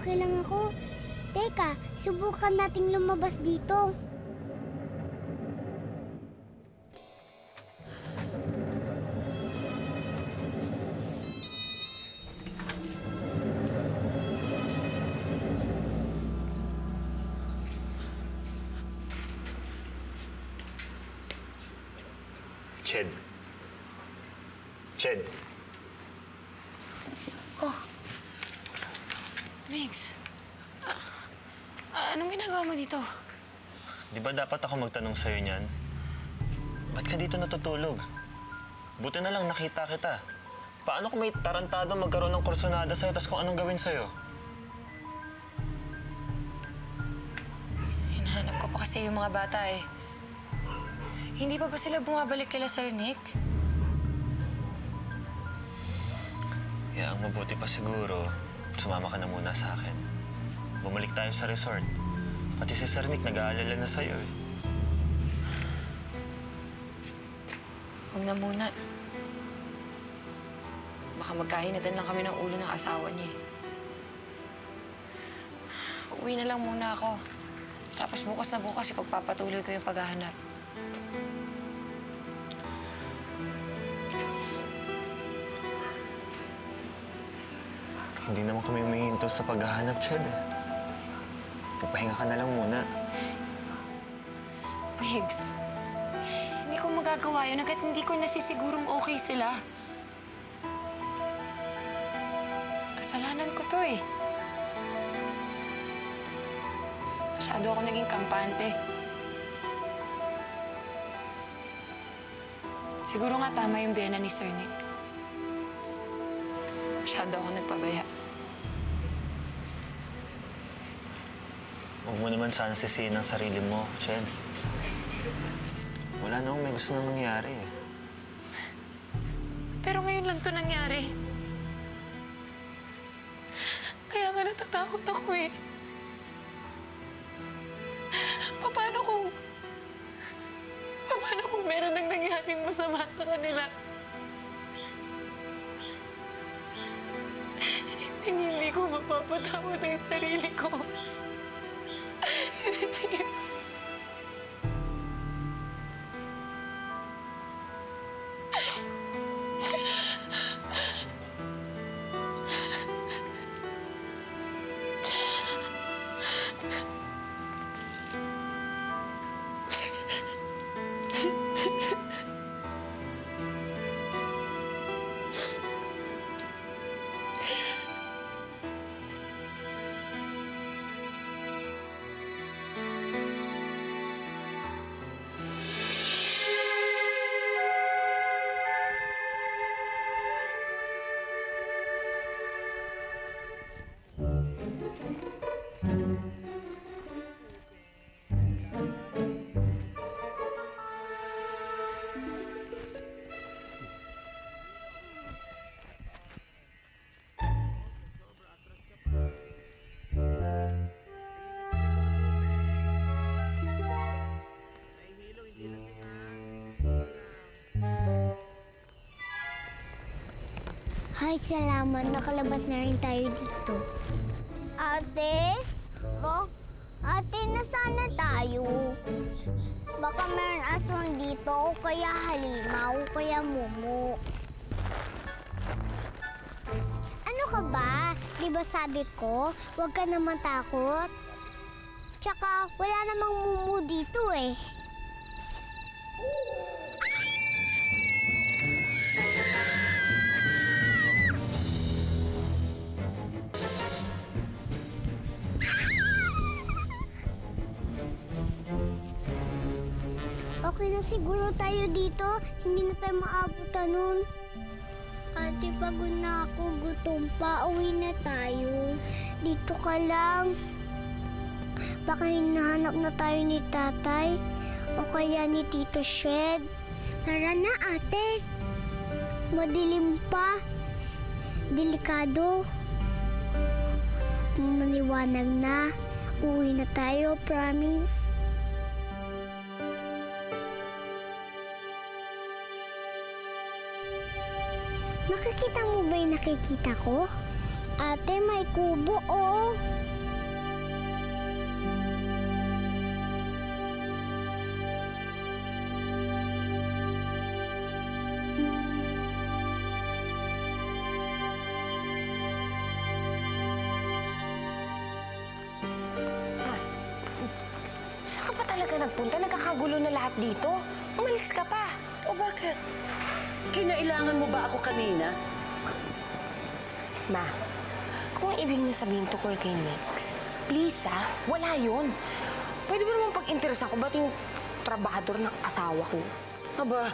okay lang ako. Teka, subukan nating lumabas dito. Ched. Ched. Oh. Migs. Anong ginagawa mo dito? Di ba dapat ako magtanong sa'yo niyan? Ba't ka dito natutulog? Buti na lang nakita kita. Paano kung may tarantado magkaroon ng kursonada sa'yo tapos kung anong gawin sa'yo? Hinahanap ko pa kasi yung mga bata eh. Hindi pa ba sila bumabalik kila Sir Nick? Kaya ang mabuti pa siguro, sumama ka na muna sa akin. Bumalik tayo sa resort. Pati si Sir Nick nag-aalala na sa'yo eh. Huwag na muna. Baka magkahinatan lang kami ng ulo ng asawa niya. Uwi na lang muna ako. Tapos bukas na bukas ipagpapatuloy ko yung paghahanap. Hindi naman kami humihinto sa paghahanap, Ched eh. Magpahinga ka na lang muna. Migs, hindi ko magagawa yun hanggat hindi ko nasisigurong okay sila. Kasalanan ko to eh. Masyado ako naging kampante. Siguro nga tama yung biyena ni Sir Nick. Masyado ako nagpabaya. Huwag mo naman sana sisihin ang sarili mo, Ched. Wala namang may gusto na mangyari eh. Pero ngayon lang to nangyari. Kaya nga natatakot ako eh. Paano kung meron nang nangyaring masama sa kanila? Hindi ko mapapatawad ang sarili ko. Hindi. Ay, salamat. Nakalabas na rin tayo dito. Ate? Ate, nasaan na tayo? Baka meron aswang dito o kaya halimaw o kaya mumu. Ano ka ba? Di ba sabi ko, huwag ka naman takot? Tsaka, wala namang mumu dito eh. Okay na siguro tayo dito. Hindi na tayo maabutan nun. Ate, pagod na ako. Gutom pa. Uwi na tayo. Dito ka lang. Baka hinahanap na tayo ni tatay. O kaya ni Tito Shed. Tara na, ate. Madilim pa. Delikado. Maliwanag na. Uwi na tayo, promise. Nakikita mo ba yung nakikita ko? Ate, may kubo, oh. Saan ka pa talaga nagpunta? Nagkakagulo na lahat dito. Umalis ka pa. O bakit? Kinailangan mo ba ako kanina? Ma, kung ang ibig niyo sabihin tukol kay Nix, please wala yun. Pwede ba naman pag-interesan ko ba't yung trabahador ng asawa ko? Aba,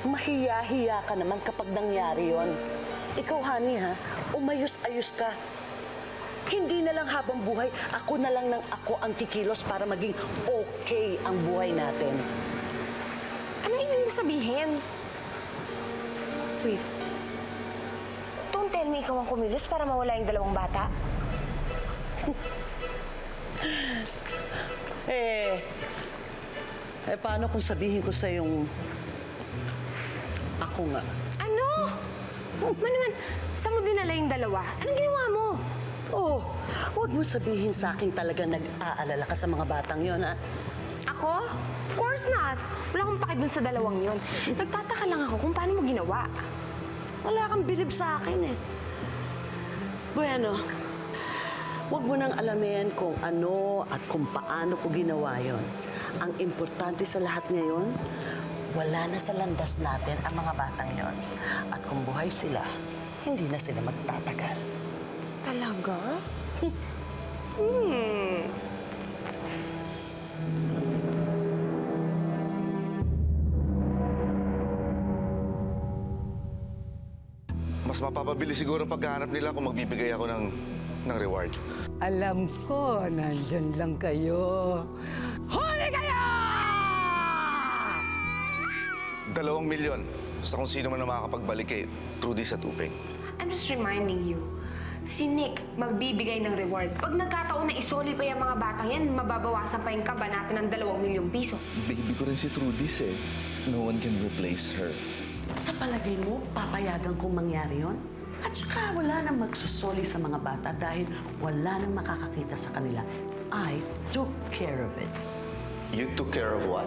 mahiya-hiya ka naman kapag nangyari yon. Ikaw, honey, ha? Umayos-ayos ka. Hindi na lang habang buhay, ako na lang ng ako ang kikilos para maging okay ang buhay natin. Anong ibig mo sabihin? Wait. Don't tell me ikaw ang kumilos para mawala yung dalawang bata? Paano kung sabihin ko sa yung ako nga? Ano? Naman, saan mo dinala yung dalawa? Anong ginawa mo? Oh, huwag mo sabihin sa akin talaga nag-aalala ka sa mga batang yon, ha? Ako? Of course not. Wala akong paki dun sa dalawang yun. Nagtataka lang ako kung paano mo ginawa. Wala kang bilib sa akin, eh. Bueno, huwag mo nang alamin kung ano at kung paano ko ginawa yon. Ang importante sa lahat ngayon, wala na sa landas natin ang mga batang yon. At kung buhay sila, hindi na sila magtatagal. Talaga? Mas mapapabilis siguro ang paghahanap nila kung magbibigay ako ng reward. Alam ko, nandyan lang kayo. Huli kayo! 2 milyon sa kung sino man ang makakapagbalik kay Trudy sa tuping. I'm just reminding you, si Nick magbibigay ng reward. Pag nagkataon na isoli pa yung mga batang yan, mababawasan pa yung kaba natin ng 2 milyong piso. Baby ko rin si Trudy's eh. No one can replace her. Sa palagay mo, papayagan kong mangyari yon? At saka wala nang magsusoli sa mga bata dahil wala nang makakakita sa kanila. I took care of it. You took care of what?